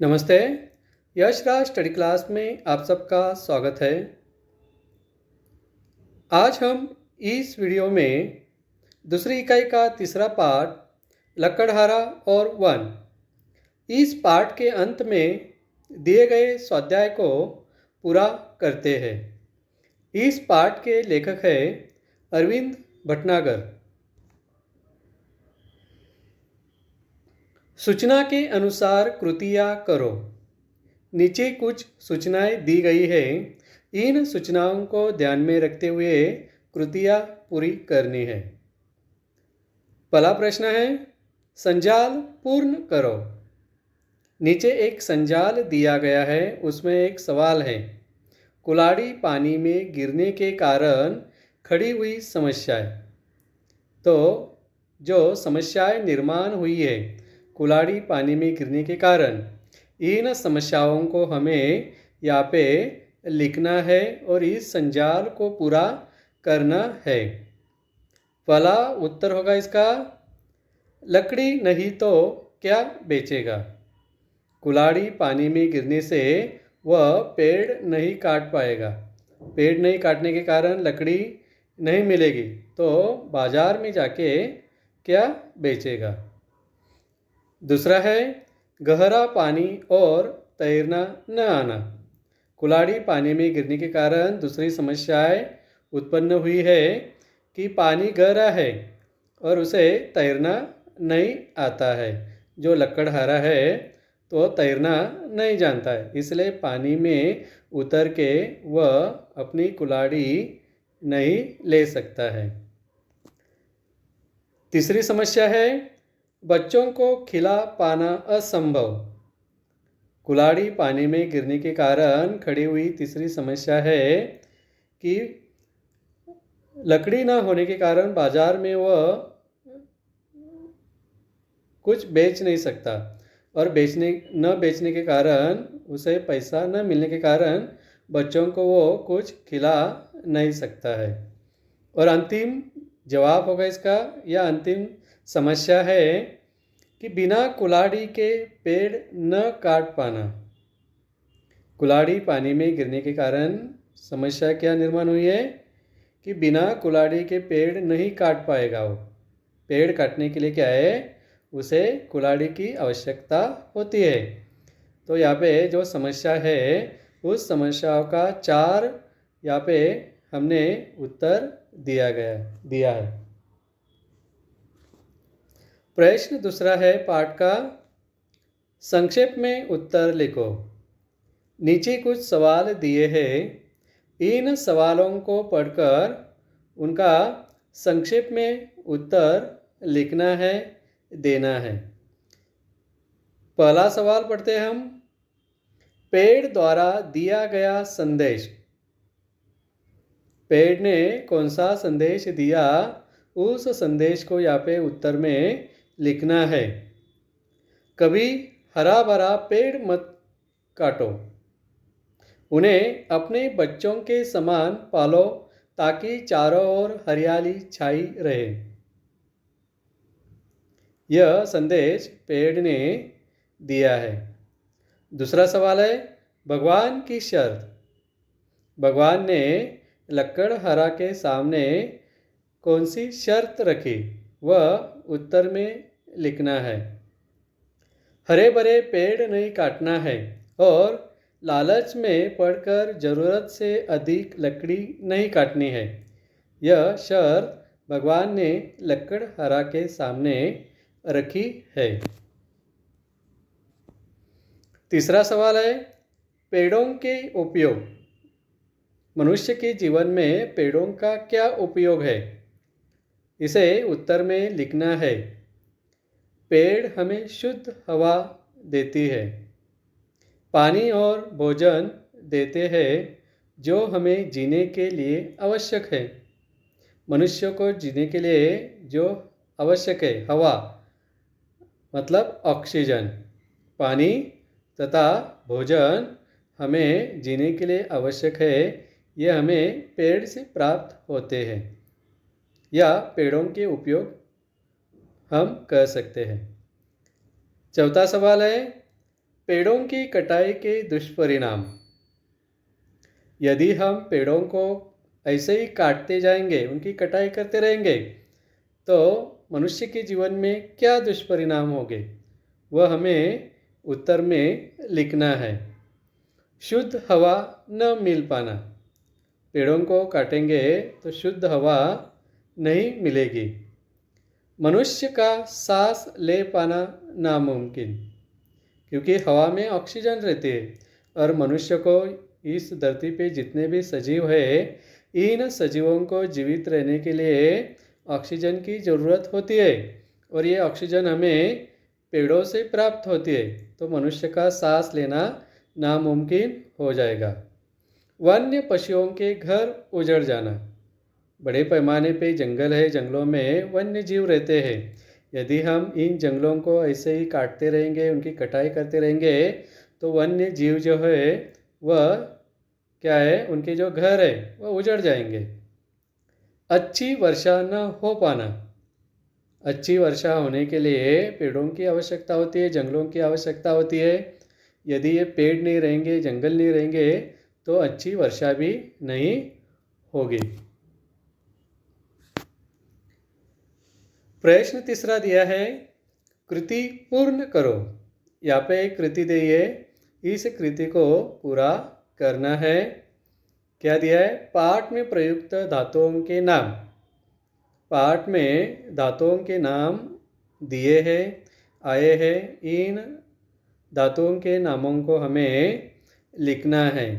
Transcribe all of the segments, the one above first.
नमस्ते। Yash Raj study class में आप सबका स्वागत है। आज हम इस वीडियो में दूसरी इकाई का तीसरा पार्ट लकड़हारा और वन, इस पार्ट के अंत में दिए गए स्वाध्याय को पूरा करते हैं। इस पार्ट के लेखक हैं अरविंद भटनागर। सूचना के अनुसार कृतियाँ करो। नीचे कुछ सूचनाएं दी गई है। इन सूचनाओं को ध्यान में रखते हुए कृतियाँ पूरी करनी है। पहला प्रश्न है, संजाल पूर्ण करो। नीचे एक संजाल दिया गया है, उसमें एक सवाल है, कुल्हाड़ी पानी में गिरने के कारण खड़ी हुई समस्याएं। तो जो समस्याएं निर्माण हुई है कुल्हाड़ी पानी में गिरने के कारण, इन समस्याओं को हमें यहाँ पे लिखना है और इस संजाल को पूरा करना है। पहला उत्तर होगा इसका, लकड़ी नहीं तो क्या बेचेगा। कुल्हाड़ी पानी में गिरने से वह पेड़ नहीं काट पाएगा। पेड़ नहीं काटने के कारण लकड़ी नहीं मिलेगी, तो बाजार में जाके क्या बेचेगा। दूसरा है, गहरा पानी और तैरना न आना। कुल्हाड़ी पानी में गिरने के कारण दूसरी समस्याएं उत्पन्न हुई है कि पानी गहरा है और उसे तैरना नहीं आता है। जो लकड़हारा है तो तैरना नहीं जानता है, इसलिए पानी में उतर के वह अपनी कुल्हाड़ी नहीं ले सकता है। तीसरी समस्या है, बच्चों को खिला पाना असंभव। कुल्हाड़ी पानी में गिरने के कारण खड़ी हुई तीसरी समस्या है कि लकड़ी ना होने के कारण बाजार में वह कुछ बेच नहीं सकता और बेचने के कारण उसे पैसा न मिलने के कारण बच्चों को वो कुछ खिला नहीं सकता है। और अंतिम जवाब होगा इसका, यह अंतिम समस्या है कि बिना कुल्हाड़ी के पेड़ न काट पाना। कुल्हाड़ी पानी में गिरने के कारण समस्या क्या निर्माण हुई है कि बिना कुल्हाड़ी के पेड़ नहीं काट पाएगा। वो पेड़ काटने के लिए क्या है, उसे कुल्हाड़ी की आवश्यकता होती है। तो यहाँ पे जो समस्या है उस समस्याओं का 4 यहाँ पे हमने उत्तर दिया है। प्रश्न दूसरा है पाठ का, संक्षेप में उत्तर लिखो। नीचे कुछ सवाल दिए हैं, इन सवालों को पढ़कर उनका संक्षेप में उत्तर लिखना है, देना है। पहला सवाल पढ़ते हैं हम, पेड़ द्वारा दिया गया संदेश। पेड़ ने कौन सा संदेश दिया, उस संदेश को यहाँ पे उत्तर में लिखना है। कभी हरा भरा पेड़ मत काटो, उन्हें अपने बच्चों के समान पालो ताकि चारों ओर हरियाली छाई रहे। यह संदेश पेड़ ने दिया है। दूसरा सवाल है, भगवान की शर्त। भगवान ने लकड़हारा के सामने कौन सी शर्त रखी, वह उत्तर में लिखना है। हरे भरे पेड़ नहीं काटना है और लालच में पड़कर ज़रूरत से अधिक लकड़ी नहीं काटनी है। यह शर्त भगवान ने लकड़हारा के सामने रखी है। तीसरा सवाल है, पेड़ों के उपयोग। मनुष्य के जीवन में पेड़ों का क्या उपयोग है, इसे उत्तर में लिखना है। पेड़ हमें शुद्ध हवा देती है, पानी और भोजन देते हैं जो हमें जीने के लिए आवश्यक है। मनुष्य को जीने के लिए जो आवश्यक है, हवा मतलब ऑक्सीजन, पानी तथा भोजन हमें जीने के लिए आवश्यक है, ये हमें पेड़ से प्राप्त होते हैं या पेड़ों के उपयोग हम कह सकते हैं। चौथा सवाल है, पेड़ों की कटाई के दुष्परिणाम। यदि हम पेड़ों को ऐसे ही काटते जाएंगे, उनकी कटाई करते रहेंगे, तो मनुष्य के जीवन में क्या दुष्परिणाम होंगे, वह हमें उत्तर में लिखना है। शुद्ध हवा न मिल पाना। पेड़ों को काटेंगे तो शुद्ध हवा नहीं मिलेगी। मनुष्य का सांस ले पाना नामुमकिन, क्योंकि हवा में ऑक्सीजन रहती है और मनुष्य को इस धरती पे जितने भी सजीव हैं, इन सजीवों को जीवित रहने के लिए ऑक्सीजन की ज़रूरत होती है और ये ऑक्सीजन हमें पेड़ों से प्राप्त होती है, तो मनुष्य का सांस लेना नामुमकिन हो जाएगा। वन्य पशुओं के घर उजड़ जाना। बड़े पैमाने पे जंगल है, जंगलों में वन्य जीव रहते हैं। यदि हम इन जंगलों को ऐसे ही काटते रहेंगे, उनकी कटाई करते रहेंगे, तो वन्य जीव जो है वह क्या है, उनके जो घर है वह उजड़ जाएंगे। अच्छी वर्षा न हो पाना। अच्छी वर्षा होने के लिए पेड़ों की आवश्यकता होती है, जंगलों की आवश्यकता होती है। यदि ये पेड़ नहीं रहेंगे, जंगल नहीं रहेंगे, तो अच्छी वर्षा भी नहीं होगी। प्रश्न तीसरा दिया है, कृति पूर्ण करो। यहाँ पे एक कृति दी है, इस कृति को पूरा करना है। क्या दिया है? पाठ में प्रयुक्त धातुओं के नाम। पाठ में धातुओं के नाम दिए हैं, आए हैं। इन धातुओं के नामों को हमें लिखना है।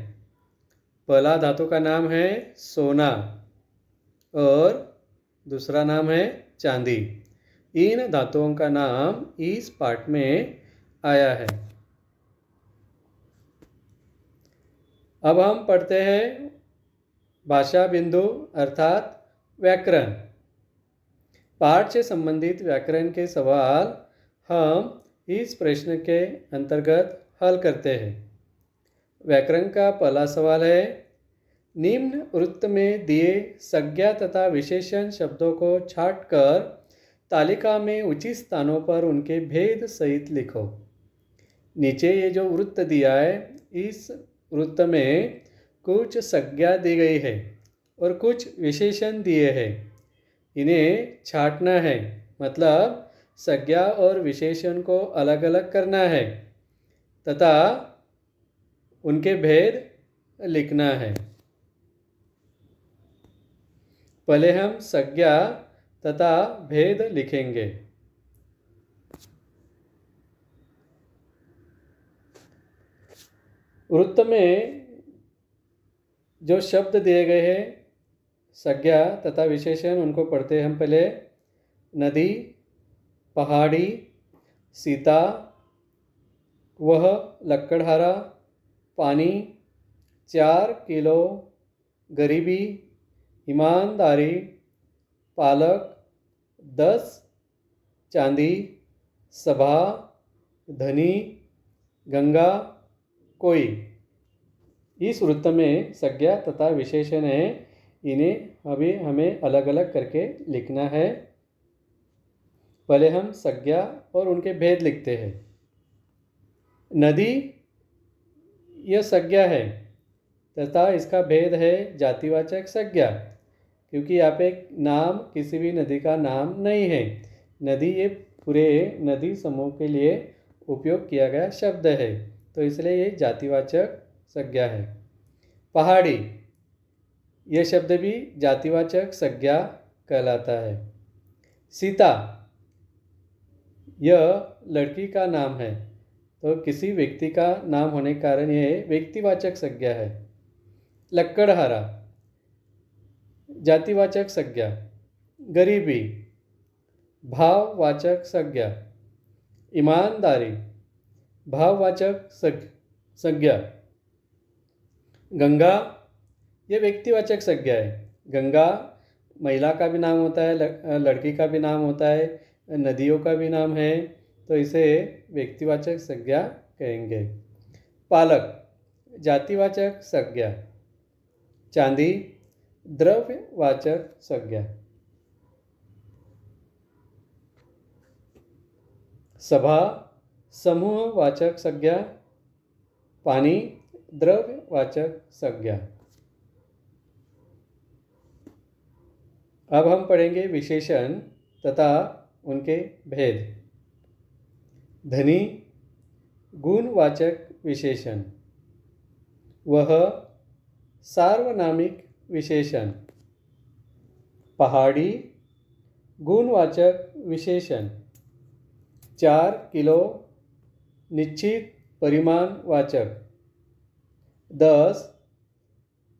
पहला धातु का नाम है सोना और दूसरा नाम है चांदी। इन धातुओं का नाम इस पाठ में आया है। अब हम पढ़ते हैं भाषा बिंदु अर्थात व्याकरण। पाठ से संबंधित व्याकरण के सवाल हम इस प्रश्न के अंतर्गत हल करते हैं। व्याकरण का पहला सवाल है, निम्न वृत्त में दिए संज्ञा तथा विशेषण शब्दों को छांटकर तालिका में उचित स्थानों पर उनके भेद सहित लिखो। नीचे ये जो वृत्त दिया है, इस वृत्त में कुछ संज्ञा दी गई है और कुछ विशेषण दिए हैं। इन्हें छांटना है, मतलब संज्ञा और विशेषण को अलग अलग करना है तथा उनके भेद लिखना है। पहले हम संज्ञा तथा भेद लिखेंगे। वृत्त में जो शब्द दिए गए हैं, संज्ञा तथा विशेषण, उनको पढ़ते हैं हम पहले। नदी, पहाड़ी, सीता, वह लक्कड़हारा, पानी, 4 किलो, गरीबी, ईमानदारी, पालक, 10, चांदी, सभा, धनी, गंगा, कोई। इस वृत्त में संज्ञा तथा विशेषण है, इन्हें अभी हमें अलग अलग करके लिखना है। पहले हम संज्ञा और उनके भेद लिखते हैं। नदी यह संज्ञा है तथा इसका भेद है जातिवाचक संज्ञा, क्योंकि यहाँ पे नाम किसी भी नदी का नाम नहीं है। नदी ये पूरे नदी समूह के लिए उपयोग किया गया शब्द है, तो इसलिए ये जातिवाचक संज्ञा है। पहाड़ी, यह शब्द भी जातिवाचक संज्ञा कहलाता है। सीता, यह लड़की का नाम है, तो किसी व्यक्ति का नाम होने के कारण यह व्यक्तिवाचक संज्ञा है। लक्कड़हारा, जातिवाचक संज्ञा। गरीबी, भाववाचक संज्ञा। ईमानदारी, भाववाचक संज्ञा। गंगा, यह व्यक्तिवाचक संज्ञा है। गंगा महिला का भी नाम होता है, लड़की का भी नाम होता है, नदियों का भी नाम है, तो इसे व्यक्तिवाचक संज्ञा कहेंगे। पालक, जातिवाचक संज्ञा। चांदी, द्रव्यवाचक संज्ञा। सभा, समूहवाचक संज्ञा पानी, द्रव्यवाचक संज्ञा। अब हम पढ़ेंगे विशेषण तथा उनके भेद। धनी गुणवाचक विशेषण, वह सार्वनामिक विशेषण। पहाड़ी गुणवाचक विशेषण। 4 किलो निश्चित परिमाणवाचक। 10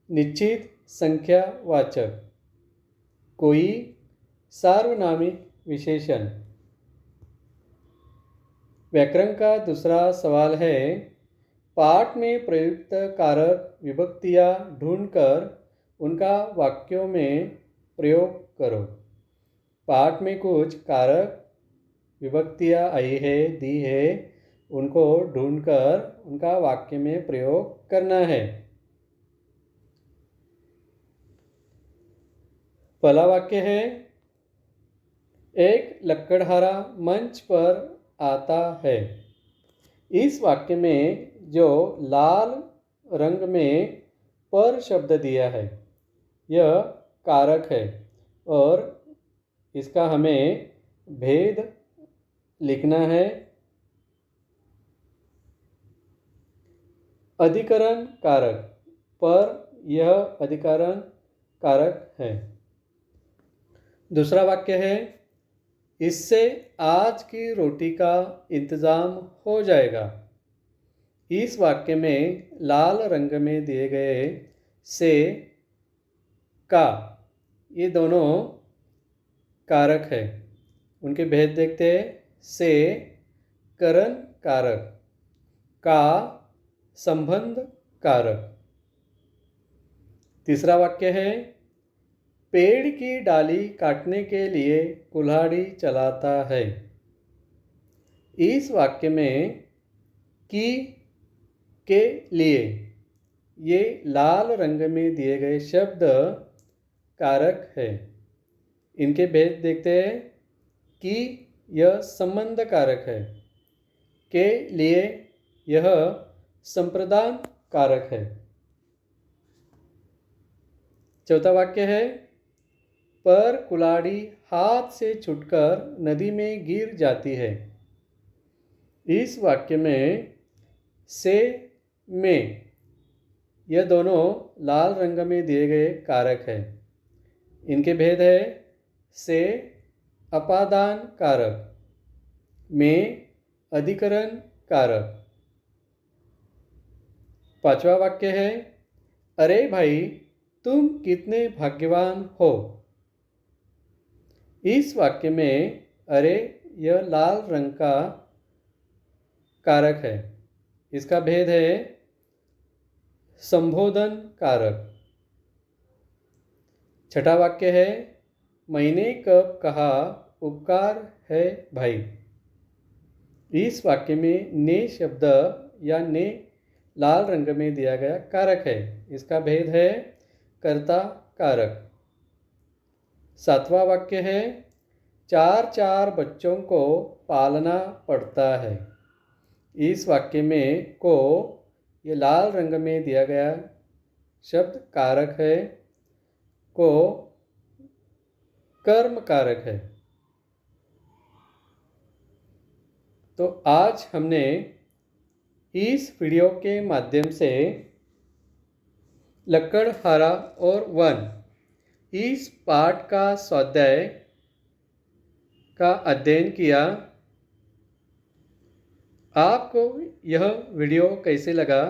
निश्चित संख्यावाचक। कोई सार्वनामिक विशेषण। व्याकरण का दूसरा सवाल है, पाठ में प्रयुक्त कारक विभक्तियाँ ढूंढकर उनका वाक्यों में प्रयोग करो। पाठ में कुछ कारक विभक्तियाँ आई है, दी है, उनको ढूंढकर उनका वाक्य में प्रयोग करना है। पहला वाक्य है, एक लकड़हारा मंच पर आता है। इस वाक्य में जो लाल रंग में पर शब्द दिया है यह कारक है और इसका हमें भेद लिखना है। अधिकरण कारक, पर यह अधिकरण कारक है। दूसरा वाक्य है, इससे आज की रोटी का इंतज़ाम हो जाएगा। इस वाक्य में लाल रंग में दिए गए से, का, ये दोनों कारक है। उनके भेद देखते हैं। से करण कारक, का संबंध कारक। तीसरा वाक्य है, पेड़ की डाली काटने के लिए कुल्हाड़ी चलाता है। इस वाक्य में की, के लिए, ये लाल रंग में दिए गए शब्द कारक है। इनके भेद देखते हैं। कि यह संबंध कारक है। के लिए यह संप्रदान कारक है। चौथा वाक्य है, पर कुल्हाड़ी हाथ से छूटकर नदी में गिर जाती है। इस वाक्य में से, में, यह दोनों लाल रंग में दिए गए कारक है। इनके भेद है। से अपादान कारक, में अधिकरण कारक। पांचवा वाक्य है, अरे भाई तुम कितने भाग्यवान हो। इस वाक्य में अरे यह लाल रंग का कारक है। इसका भेद है संबोधन कारक। छठा वाक्य है, मैंने कब कहा उपकार है भाई। इस वाक्य में ने शब्द या ने लाल रंग में दिया गया कारक है। इसका भेद है कर्ता कारक। सातवां वाक्य है, 4 बच्चों को पालना पड़ता है। इस वाक्य में को, ये लाल रंग में दिया गया शब्द कारक है। को कर्म कारक है। तो आज हमने इस वीडियो के माध्यम से लकड़हारा और वन, इस पाठ का स्वाध्याय का अध्ययन किया। आपको यह वीडियो कैसे लगा,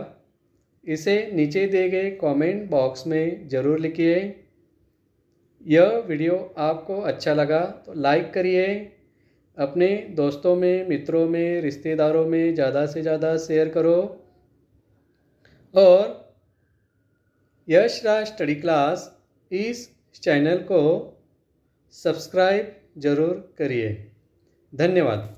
इसे नीचे दिए गए कमेंट बॉक्स में ज़रूर लिखिए। यह वीडियो आपको अच्छा लगा तो लाइक करिए, अपने दोस्तों में, मित्रों में, रिश्तेदारों में ज़्यादा से ज़्यादा शेयर करो और यश राज स्टडी क्लास इस चैनल को सब्सक्राइब ज़रूर करिए। धन्यवाद।